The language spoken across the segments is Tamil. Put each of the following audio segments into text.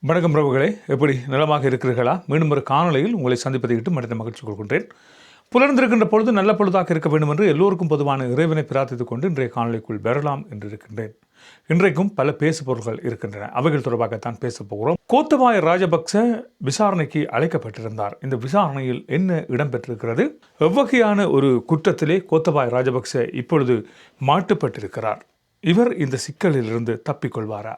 வணக்கம் பிரபுகளே, எப்படி நலமாக இருக்கிறீர்களா? மீண்டும் ஒரு காணொலியில் உங்களை சந்திப்பதை விட்டு மனித மகிழ்ச்சி கொள்கின்றேன். புலர்ந்திருக்கின்ற பொழுது நல்ல பொழுதாக இருக்க வேண்டும் என்று எல்லோருக்கும் பொதுவான இறைவனை பிரார்த்தித்துக் கொண்டு இன்றைய காணொலிக்குள் பெறலாம் என்று இருக்கின்றேன். இன்றைக்கும் பல பேசு பொருட்கள் இருக்கின்றன. அவைகள் தொடர்பாகத்தான் பேச போகிறோம். கோத்தபாய ராஜபக்ச விசாரணைக்கு அழைக்கப்பட்டிருந்தார். இந்த விசாரணையில் என்ன இடம்பெற்றிருக்கிறது? எவ்வகையான ஒரு குற்றத்திலே கோத்தபாய ராஜபக்ச இப்பொழுது மாட்டுப்பட்டிருக்கிறார்? இவர் இந்த சிக்கலிலிருந்து தப்பிக்கொள்வாரா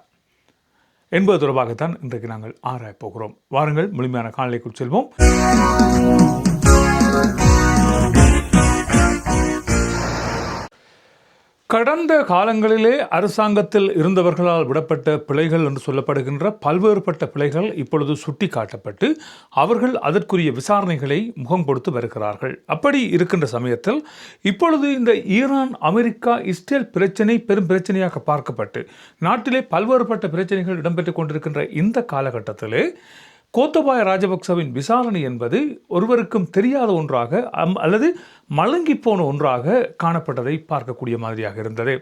என்பது தொடர்பாகத்தான் இன்றைக்கு நாங்கள் ஆராயப் போகிறோம். வாருங்கள், முழுமையான காணொளிக்குள் செல்வோம். கடந்த காலங்களிலே அரசாங்கத்தில் இருந்தவர்களால் விடப்பட்ட பிழைகள் என்று சொல்லப்படுகின்ற பல்வேறுபட்ட பிழைகள் இப்பொழுது சுட்டி காட்டப்பட்டு அவர்கள் அதற்குரிய விசாரணைகளை முகம் கொடுத்து வருகிறார்கள். அப்படி இருக்கின்ற சமயத்தில் இப்பொழுது இந்த ஈரான், அமெரிக்கா, இஸ்ரேல் பிரச்சனை பெரும் பிரச்சனையாக பார்க்கப்பட்டு நாட்டிலே பல்வேறுபட்ட பிரச்சனைகள் இடம்பெற்றுக் கொண்டிருக்கின்ற இந்த காலகட்டத்திலே கோத்தபாய ராஜபக்சவின் விசாரணை என்பது ஒருவருக்கும் தெரியாத ஒன்றாக அல்லது மழுங்கி போன ஒன்றாக காணப்பட்டதை பார்க்கக்கூடிய மாதிரியாக இருந்தது.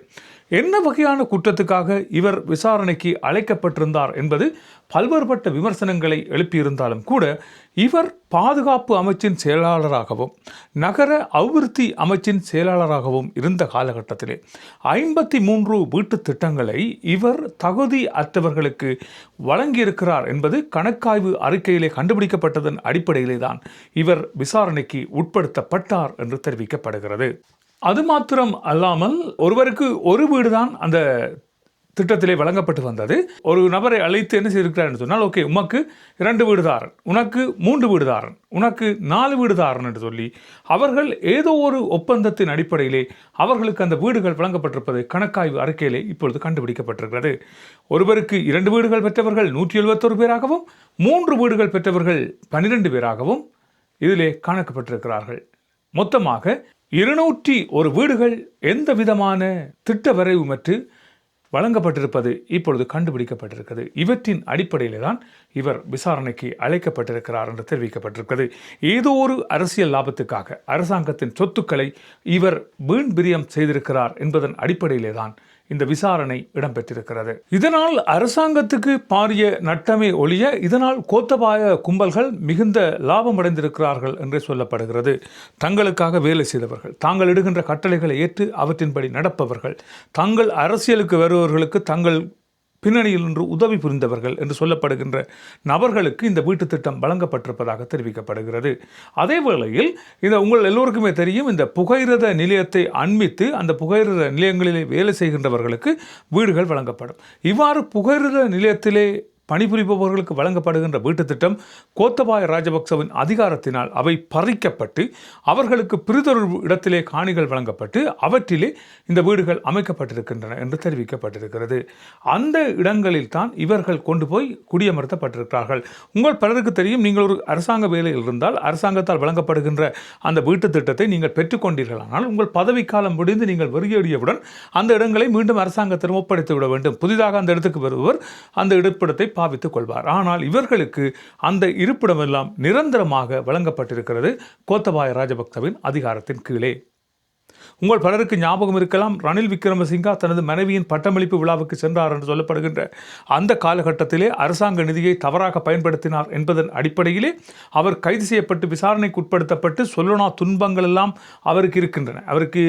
என்ன வகையான குற்றத்துக்காக இவர் விசாரணைக்கு அழைக்கப்பட்டிருந்தார் என்பது பல்வேறுபட்ட விமர்சனங்களை எழுப்பியிருந்தாலும் கூட இவர் பாதுகாப்பு அமைச்சின் செயலாளராகவும் நகர அபிவிருத்தி அமைச்சின் செயலாளராகவும் இருந்த காலகட்டத்திலே 53 வீட்டு திட்டங்களை இவர் தகுதி அற்றவர்களுக்கு வழங்கியிருக்கிறார் என்பது கணக்காய்வு அறிக்கையிலே கண்டுபிடிக்கப்பட்டதன் அடிப்படையிலே தான் இவர் விசாரணைக்கு உட்படுத்தப்பட்டார் என்று தெரிவிக்கப்படுகிறது. அது மாத்திரம் அல்லாமல் ஒருவருக்கு ஒரு வீடுதான் அந்த திட்டத்திலே வழங்கப்பட்டு வந்தது. ஒரு நபரை அழைத்து என்ன செய்திருக்கிறார் என்று சொன்னால், ஓகே, உமக்கு 2 வீடுதாரன், உனக்கு 3 வீடுதாரன், உனக்கு 4 வீடுதாரன் என்று சொல்லி அவர்கள் ஏதோ ஒரு ஒப்பந்தத்தின் அடிப்படையிலே அவர்களுக்கு அந்த வீடுகள் வழங்கப்பட்டிருப்பது கணக்காய்வு அறிக்கையிலே இப்பொழுது கண்டுபிடிக்கப்பட்டிருக்கிறது. ஒருவருக்கு 2 வீடுகள் பெற்றவர்கள் 171 பேராகவும் 3 வீடுகள் பெற்றவர்கள் 12 பேராகவும் இதிலே காணப்பட்டிருக்கிறார்கள். மொத்தமாக 201 வீடுகள் எந்த விதமான திட்ட வரைவுமற்று வழங்கப்பட்டிருப்பது இப்பொழுது கண்டுபிடிக்கப்பட்டிருக்கிறது. இவற்றின் அடிப்படையில் தான் இவர் விசாரணைக்கு அழைக்கப்பட்டிருக்கிறார் என்று தெரிவிக்கப்பட்டிருக்கிறது. ஏதோ ஒரு அரசியல் லாபத்துக்காக அரசாங்கத்தின் சொத்துக்களை இவர் வீண் பிரியம் செய்திருக்கிறார் என்பதன் அடிப்படையிலே தான் இந்த விசாரணை இடம்பெற்றிருக்கிறது. இதனால் அரசாங்கத்துக்கு பாரிய நட்டமே ஒழிய இதனால் கோத்தபாய கும்பல்கள் மிகுந்த லாபம் அடைந்திருக்கிறார்கள் என்று சொல்லப்படுகிறது. தங்களுக்காக வேலை செய்தவர்கள், தாங்கள் இடுகின்ற கட்டளைகளை ஏற்று அவற்றின்படி நடப்பவர்கள், தங்கள் அரசியலுக்கு வருபவர்களுக்கு தங்கள் பின்னணியில் நின்று உதவி புரிந்தவர்கள் என்று சொல்லப்படுகின்ற நபர்களுக்கு இந்த வீட்டு திட்டம் வழங்கப்பட்டிருப்பதாக தெரிவிக்கப்படுகிறது. அதே வேளையில் உங்கள் எல்லோருக்குமே தெரியும், இந்த புகையிரத நிலையத்தை அண்மித்து அந்த புகையிரத நிலையங்களிலே வேலை செய்கின்றவர்களுக்கு வீடுகள் வழங்கப்படும். இவ்வாறு புகையிரத நிலையத்திலே பணிபுரிபவர்களுக்கு வழங்கப்படுகின்ற வீட்டு திட்டம் கோத்தபாய ராஜபக்சவின் அதிகாரத்தினால் அவை பறிக்கப்பட்டு அவர்களுக்கு பிரிதொரு இடத்திலே காணிகள் வழங்கப்பட்டு அவற்றிலே இந்த வீடுகள் அமைக்கப்பட்டிருக்கின்றன என்று தெரிவிக்கப்பட்டிருக்கிறது. அந்த இடங்களில் தான் இவர்கள் கொண்டு போய் குடியமர்த்தப்பட்டிருக்கிறார்கள். உங்கள் பலருக்கு தெரியும், நீங்கள் ஒரு அரசாங்க வேலையில் இருந்தால் அரசாங்கத்தால் வழங்கப்படுகின்ற அந்த வீட்டு திட்டத்தை நீங்கள் பெற்றுக்கொண்டீர்களானால் உங்கள் பதவிக்காலம் முடிந்து நீங்கள் வெளியேறியவுடன் அந்த இடங்களை மீண்டும் அரசாங்கத்திடம் ஒப்படைத்து விட வேண்டும். புதிதாக அந்த இடத்துக்கு வருபவர் அந்த இருப்பிடத்தை பாவித்துக் கொள்வார். ஆனால் இவர்களுக்கு அந்த இருப்பிடமெல்லாம் நிரந்தரமாக வழங்கப்பட்டிருக்கிறது கோத்தபாய ராஜபக்சவின் அதிகாரத்தின் கீழே. உங்கள் பலருக்கு ஞாபகம் இருக்கலாம், ரணில் விக்ரமசிங்கா தனது மனைவியின் பட்டமளிப்பு விழாவுக்கு சென்றார் என்று சொல்லப்படுகின்ற அந்த காலகட்டத்திலே அரசாங்க நிதியை தவறாக பயன்படுத்தினார் என்பதன் அடிப்படையிலே அவர் கைது செய்யப்பட்டு விசாரணைக்கு உட்படுத்தப்பட்டு சொல்லனா துன்பங்கள் எல்லாம் அவருக்கு இருக்கின்றன. அவருக்கு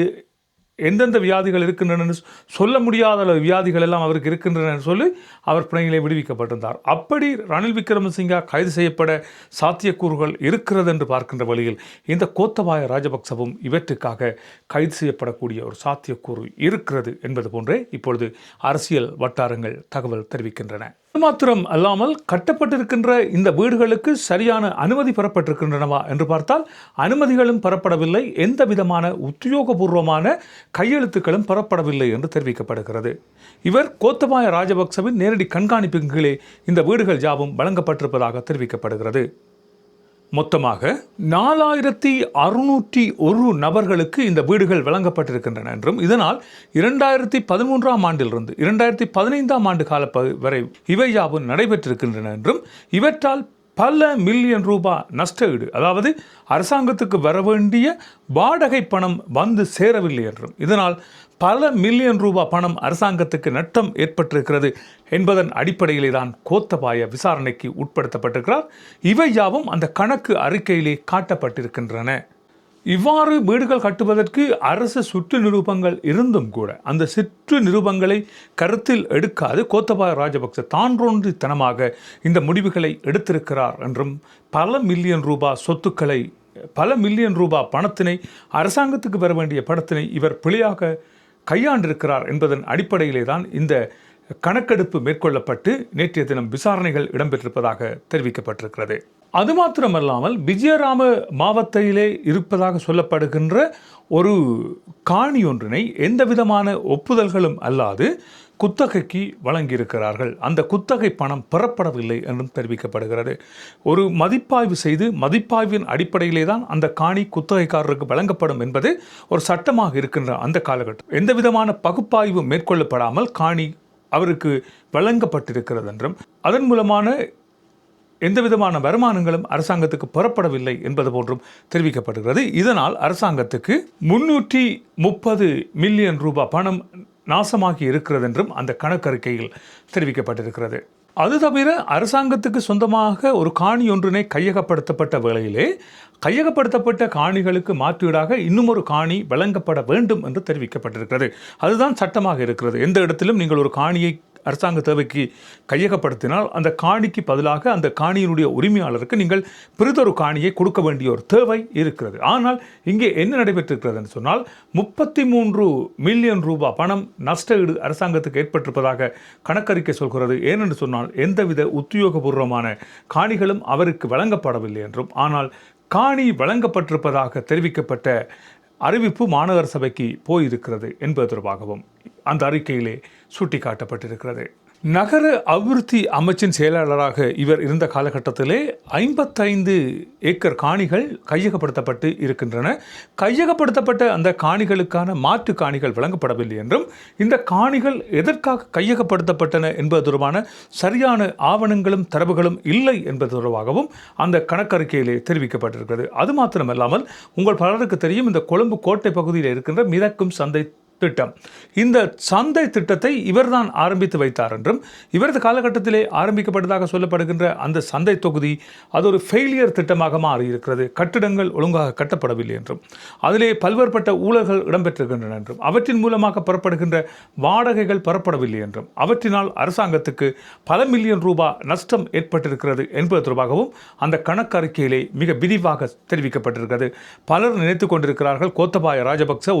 எந்தெந்த வியாதிகள் இருக்கின்றன சொல்ல முடியாத வியாதிகள் எல்லாம் அவருக்கு இருக்கின்றன சொல்லி அவர் பிணையிலே விடுவிக்கப்பட்டிருந்தார். அப்படி ரணில் விக்ரமசிங்கா கைது செய்யப்பட சாத்தியக்கூறுகள் இருக்கிறது என்று பார்க்கின்ற வழியில் இந்த கோத்தபாய ராஜபக்சவும் இவற்றுக்காக கைது செய்யப்படக்கூடிய ஒரு சாத்தியக்கூறு இருக்கிறது என்பது போன்றே இப்பொழுது அரசியல் வட்டாரங்கள் தகவல் தெரிவிக்கின்றன. மாத்திரம் அல்லாமல் கட்டப்பட்டிருக்கின்ற இந்த வீடுகளுக்கு சரியான அனுமதி பெறப்பட்டிருக்கின்றனவா என்று பார்த்தால் அனுமதிகளும் பெறப்படவில்லை, எந்த விதமான உத்தியோகபூர்வமான கையெழுத்துக்களும் பெறப்படவில்லை என்று தெரிவிக்கப்படுகிறது. இவர் கோத்தபாய ராஜபக்சவின் நேரடி கண்காணிப்பின் கீழே இந்த வீடுகள் யாவும் வழங்கப்பட்டிருப்பதாக தெரிவிக்கப்படுகிறது. மொத்தமாக 4601 நபர்களுக்கு இந்த வீடுகள் வழங்கப்பட்டிருக்கின்றன என்றும் இதனால் 2013ஆம் ஆண்டிலிருந்து 2015ஆம் ஆண்டு கால வரை இவை யாவும் நடைபெற்றிருக்கின்றன என்றும் இவற்றால் பல மில்லியன் ரூபாய் நஷ்டஈடு, அதாவது அரசாங்கத்துக்கு வர வேண்டிய வாடகை பணம் வந்து சேரவில்லை என்றும் இதனால் பல மில்லியன் ரூபாய் பணம் அரசாங்கத்துக்கு நட்டம் ஏற்பட்டிருக்கிறது என்பதன் அடிப்படையிலே தான் கோத்தபாய விசாரணைக்கு உட்படுத்தப்பட்டிருக்கிறார். இவை யாவும் அந்த கணக்கு அறிக்கையிலே காட்டப்பட்டிருக்கின்றன. இவ்வாறு வீடுகள் கட்டுவதற்கு அரசு சுற்று நிரூபங்கள் இருந்தும் கூட அந்த சுற்று நிரூபங்களை கருத்தில் எடுக்காது கோத்தபாய ராஜபக்ச தான்றோன்றித்தனமாக இந்த முடிவுகளை எடுத்திருக்கிறார் என்றும் பல மில்லியன் ரூபாய் சொத்துக்களை பல மில்லியன் ரூபாய் பணத்தினை அரசாங்கத்துக்கு பெற வேண்டிய பணத்தினை இவர் பிழையாக கையாண்டிருக்கிறார் என்பதன் அடிப்படையிலே தான் இந்த கணக்கெடுப்பு மேற்கொள்ளப்பட்டு நேற்றைய தினம் விசாரணைகள் இடம்பெற்றிருப்பதாக தெரிவிக்கப்பட்டிருக்கிறது. அது மாத்திரமல்லாமல் விஜயராம மாவட்டத்திலே இருப்பதாக சொல்லப்படுகின்ற ஒரு காணி ஒன்றினை எந்த விதமான ஒப்புதல்களும் அல்லாது குத்தகைக்கு வழங்கியிருக்கிறார்கள். அந்த குத்தகை பணம் பெறப்படவில்லை என்றும் தெரிவிக்கப்படுகிறது. ஒரு மதிப்பாய்வு செய்து மதிப்பாய்வின் அடிப்படையிலே தான் அந்த காணி குத்தகைக்காரருக்கு வழங்கப்படும் என்பது ஒரு சட்டமாக இருக்கின்ற அந்த காலகட்டம் எந்த விதமான பகுப்பாய்வு மேற்கொள்ளப்படாமல் காணி அவருக்கு வழங்கப்பட்டிருக்கிறது என்றும் அதன் மூலமான எந்த விதமான வருமானங்களும் அரசாங்கத்துக்கு பெறப்படவில்லை என்பது போன்றும் தெரிவிக்கப்படுகிறது. இதனால் அரசாங்கத்துக்கு 330 மில்லியன் ரூபாய் பணம் நாசமாகி இருக்கிறது என்றும் அந்த கணக்கறிக்கையில் தெரிவிக்கப்பட்டிருக்கிறது. அது தவிர அரசாங்கத்துக்கு சொந்தமாக ஒரு காணி ஒன்றினை கையகப்படுத்தப்பட்ட வேளையிலே கையகப்படுத்தப்பட்ட காணிகளுக்கு மாற்றீடாக இன்னும் ஒரு காணி வழங்கப்பட வேண்டும் என்று தெரிவிக்கப்பட்டிருக்கிறது. அதுதான் சட்டமாக இருக்கிறது. எந்த இடத்திலும் நீங்கள் ஒரு காணியை அரசாங்க தேவைக்கு கையகப்படுத்தினால் அந்த காணிக்கு பதிலாக அந்த காணியினுடைய உரிமையாளருக்கு நீங்கள் பிறிதொரு காணியை கொடுக்க வேண்டிய ஒரு தேவை இருக்கிறது. ஆனால் இங்கே என்ன நடைபெற்றிருக்கிறது என்று சொன்னால் 33 மில்லியன் ரூபாய் பணம் நஷ்ட ஈடு அரசாங்கத்துக்கு ஏற்பட்டிருப்பதாக கணக்கறிக்கை சொல்கிறது. ஏனென்று சொன்னால் எந்தவித உத்தியோகபூர்வமான காணிகளும் அவருக்கு வழங்கப்படவில்லை என்றும் ஆனால் காணி வழங்கப்பட்டிருப்பதாக தெரிவிக்கப்பட்ட அறிவிப்பு மாநகர சபைக்கு போயிருக்கிறது என்பது தொடர்பாகவும் அந்த அறிக்கையிலே சுட்டிக்காட்டப்பட்டிருக்கிறது. நகர அபிவிருத்தி அமைச்சின் செயலாளராக இவர் இருந்த காலகட்டத்திலே 55 ஏக்கர் காணிகள் கையகப்படுத்தப்பட்டு இருக்கின்றன. கையகப்படுத்தப்பட்ட அந்த காணிகளுக்கான மாற்று காணிகள் வழங்கப்படவில்லை என்றும் இந்த காணிகள் எதற்காக கையகப்படுத்தப்பட்டன என்பது தொடர்பான சரியான ஆவணங்களும் தரவுகளும் இல்லை என்பது தொடர்பாகவும் அந்த கணக்கறிக்கையிலே தெரிவிக்கப்பட்டிருக்கிறது. அது மாத்திரமல்லாமல் உங்கள் பலருக்கு தெரியும், இந்த கொழும்பு கோட்டை பகுதியில் இருக்கின்ற மிதக்கும் சந்தை திட்டம், இந்த சந்தை திட்டத்தை இவர்தான் ஆரம்பித்து வைத்தார் என்றும் இவரது காலகட்டத்திலே ஆரம்பிக்கப்பட்டதாக சொல்லப்படுகின்ற அந்த சந்தை தொகுதி அது ஒரு ஃபெயிலியர் திட்டமாக மாறியிருக்கிறது. கட்டிடங்கள் ஒழுங்காக கட்டப்படவில்லை என்றும் அதிலே பல்வேறுபட்ட ஊழல்கள் இடம்பெற்றிருக்கின்றன என்றும் அவற்றின் மூலமாக பெறப்படுகின்ற வாடகைகள் பெறப்படவில்லை என்றும் அவற்றினால் அரசாங்கத்துக்கு பல மில்லியன் ரூபாய் நஷ்டம் ஏற்பட்டிருக்கிறது என்பது தொடர்பாகவும் அந்த கணக்கறிக்கையிலே மிக விரிவாக தெரிவிக்கப்பட்டிருக்கிறது. பலர் நினைத்துக் கொண்டிருக்கிறார்கள் கோத்தபாய ராஜபக்ச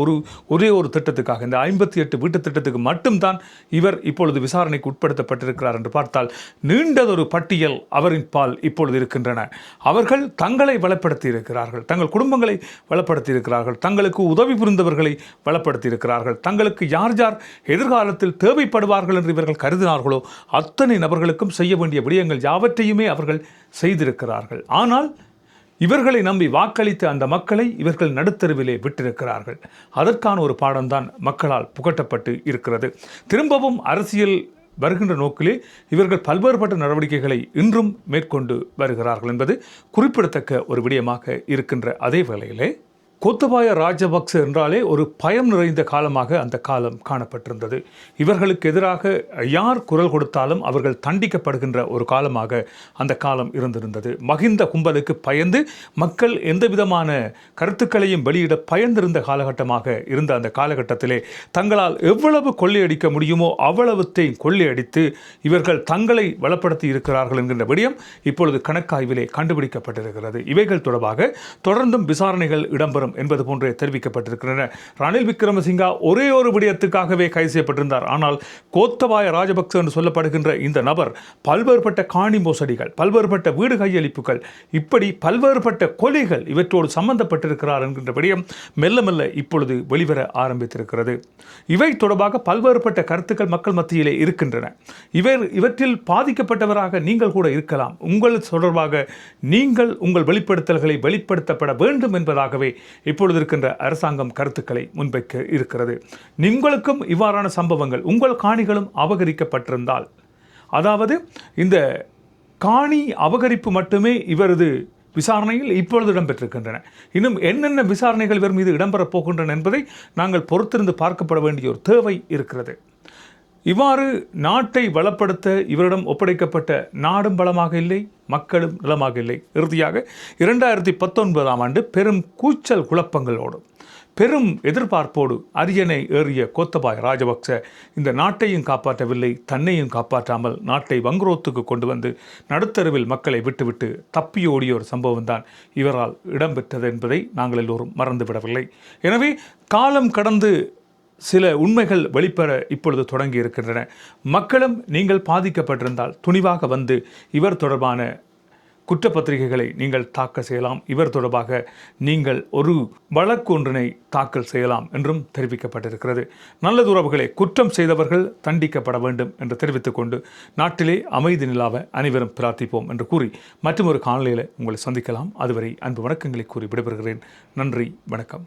ஒரே ஒரு திட்டத்துக்கு இந்த 58 வீட்டு திட்டத்துக்கு மட்டும்தான் இவர் இப்பொழுது விசாரணைக்கு உட்படுத்தப்பட்டிருக்கிறார் என்று பார்த்தால் நீண்டதொரு பட்டியல் அவரின் பால் இப்பொழுது இருக்கின்றன. அவர்கள் தங்களை வளப்படுத்தி இருக்கிறார்கள், தங்கள் குடும்பங்களை வளப்படுத்தி இருக்கிறார்கள், தங்களுக்கு உதவி புரிந்தவர்களை வளப்படுத்தி இருக்கிறார்கள், தங்களுக்கு யார் யார் எதிர்காலத்தில் தேவைப்படுவார்கள் என்று இவர்கள் கருதினார்களோ அத்தனை நபர்களுக்கும் செய்ய வேண்டிய விடயங்கள் யாவற்றையுமே அவர்கள் செய்திருக்கிறார்கள். ஆனால் இவர்களை நம்பி வாக்களித்த அந்த மக்களை இவர்கள் நடுத்தருவிலே விட்டிருக்கிறார்கள். அதற்கான ஒரு பாடம்தான் மக்களால் புகட்டப்பட்டு இருக்கிறது. திரும்பவும் அரசியல் வருகின்ற நோக்கிலே இவர்கள் பல்வேறுபட்ட நடவடிக்கைகளை இன்றும் மேற்கொண்டு வருகிறார்கள் என்பது குறிப்பிடத்தக்க ஒரு விடயமாக இருக்கின்ற அதே வேளையிலே கோத்தபாய ராஜபக்ச என்றாலே ஒரு பயம் நிறைந்த காலமாக அந்த காலம் காணப்பட்டிருந்தது. இவர்களுக்கு எதிராக யார் குரல் கொடுத்தாலும் அவர்கள் தண்டிக்கப்படுகின்ற ஒரு காலமாக அந்த காலம் இருந்திருந்தது. மகிந்த கும்பலுக்கு பயந்து மக்கள் எந்த விதமான கருத்துக்களையும் வெளியிட பயந்திருந்த காலகட்டமாக இருந்த அந்த காலகட்டத்திலே தங்களால் எவ்வளவு கொள்ளையடிக்க முடியுமோ அவ்வளவுத்தையும் கொள்ளையடித்து இவர்கள் தங்களை வளப்படுத்தி இருக்கிறார்கள் என்கின்ற விடயம் இப்பொழுது கணக்காய்விலே கண்டுபிடிக்கப்பட்டிருக்கிறது. இவைகள் தொடர்பாக தொடர்ந்தும் விசாரணைகள் இடம்பெறும் என்பது போன்றே தெரிவிக்கப்பட்டிருக்கின்றன. ரணில் விக்ரமசிங்கா ஒரே ஒரு விடயத்துக்காகவே கைது செய்யப்பட்டிருந்தார். ஆனால் கோத்தபாய ராஜபக்ச என்று சொல்லப்படுகின்ற இந்த நபர் பல்வேறுபட்ட காணி மோசடிகள், பல்வேறுபட்ட வீடு கையளிப்புகள், இப்படி பல்வேறுபட்ட கொலைகள் இவற்றோடு சம்பந்தப்பட்டிருக்கிறார் என்கின்ற விடயம் மெல்ல மெல்ல இப்பொழுது வெளிவர ஆரம்பித்திருக்கிறது. இவை தொடர்பாக பல்வேறுபட்ட கருத்துக்கள் மக்கள் மத்தியிலே இருக்கின்றன. இவற்றில் பாதிக்கப்பட்டவராக நீங்கள் கூட இருக்கலாம். உங்கள் தொடர்பாக நீங்கள் உங்கள் வெளிப்படுத்தல்களை வெளிப்படுத்தப்பட வேண்டும் என்பதாகவே இப்பொழுது இருக்கின்ற அரசாங்கம் கருத்துக்களை முன்வைக்க இருக்கிறது. உங்களுக்கும் இவ்வாறான சம்பவங்கள், உங்கள் காணிகளும் அபகரிக்கப்பட்டிருந்தால், அதாவது இந்த காணி அபகரிப்பு மட்டுமே இவரது விசாரணையில் இப்பொழுது இடம்பெற்றிருக்கின்றன. இன்னும் என்னென்ன விசாரணைகள் இவர் மீது இடம்பெறப் போகின்றன என்பதை நாங்கள் பொறுத்திருந்து பார்க்கப்பட வேண்டிய ஒரு தேவை இருக்கிறது. இவ்வாறு நாட்டை வளப்படுத்த இவரிடம் ஒப்படைக்கப்பட்ட நாடும் பலமாக இல்லை, மக்களும் நலமாக இல்லை. இறுதியாக 2019ஆம் ஆண்டு பெரும் கூச்சல் குழப்பங்களோடு பெரும் எதிர்பார்ப்போடு அரியணை ஏறிய கோத்தபாய ராஜபக்ச இந்த நாட்டையும் காப்பாற்றவில்லை, தன்னையும் காப்பாற்றாமல் நாட்டை வங்குரோத்துக்கு கொண்டு வந்து நடுத்தருவில் மக்களை விட்டுவிட்டு தப்பியோடிய ஒரு சம்பவம் தான் இவரால் இடம்பெற்றது என்பதை நாங்கள் எல்லோரும் மறந்துவிடவில்லை. எனவே காலம் கடந்து சில உண்மைகள் வெளிப்பட இப்பொழுது தொடங்கி இருக்கின்றன. மக்களும் நீங்கள் பாதிக்கப்பட்டிருந்தால் துணிவாக வந்து இவர் தொடர்பான குற்றப்பத்திரிகைகளை நீங்கள் தாக்கல் செய்யலாம், இவர் தொடர்பாக நீங்கள் ஒரு வழக்கு ஒன்றினை தாக்கல் செய்யலாம் என்றும் தெரிவிக்கப்பட்டிருக்கிறது. நல்லது உறவுகளே, குற்றம் செய்தவர்கள் தண்டிக்கப்பட வேண்டும் என்று தெரிவித்துக் கொண்டு நாட்டிலே அமைதி நிலாவ அனைவரும் பிரார்த்திப்போம் என்று கூறி மற்றொரு காணொளியில் உங்களை சந்திக்கலாம். அதுவரை அன்பு வணக்கங்களை கூறி விடைபெறுகிறேன். நன்றி, வணக்கம்.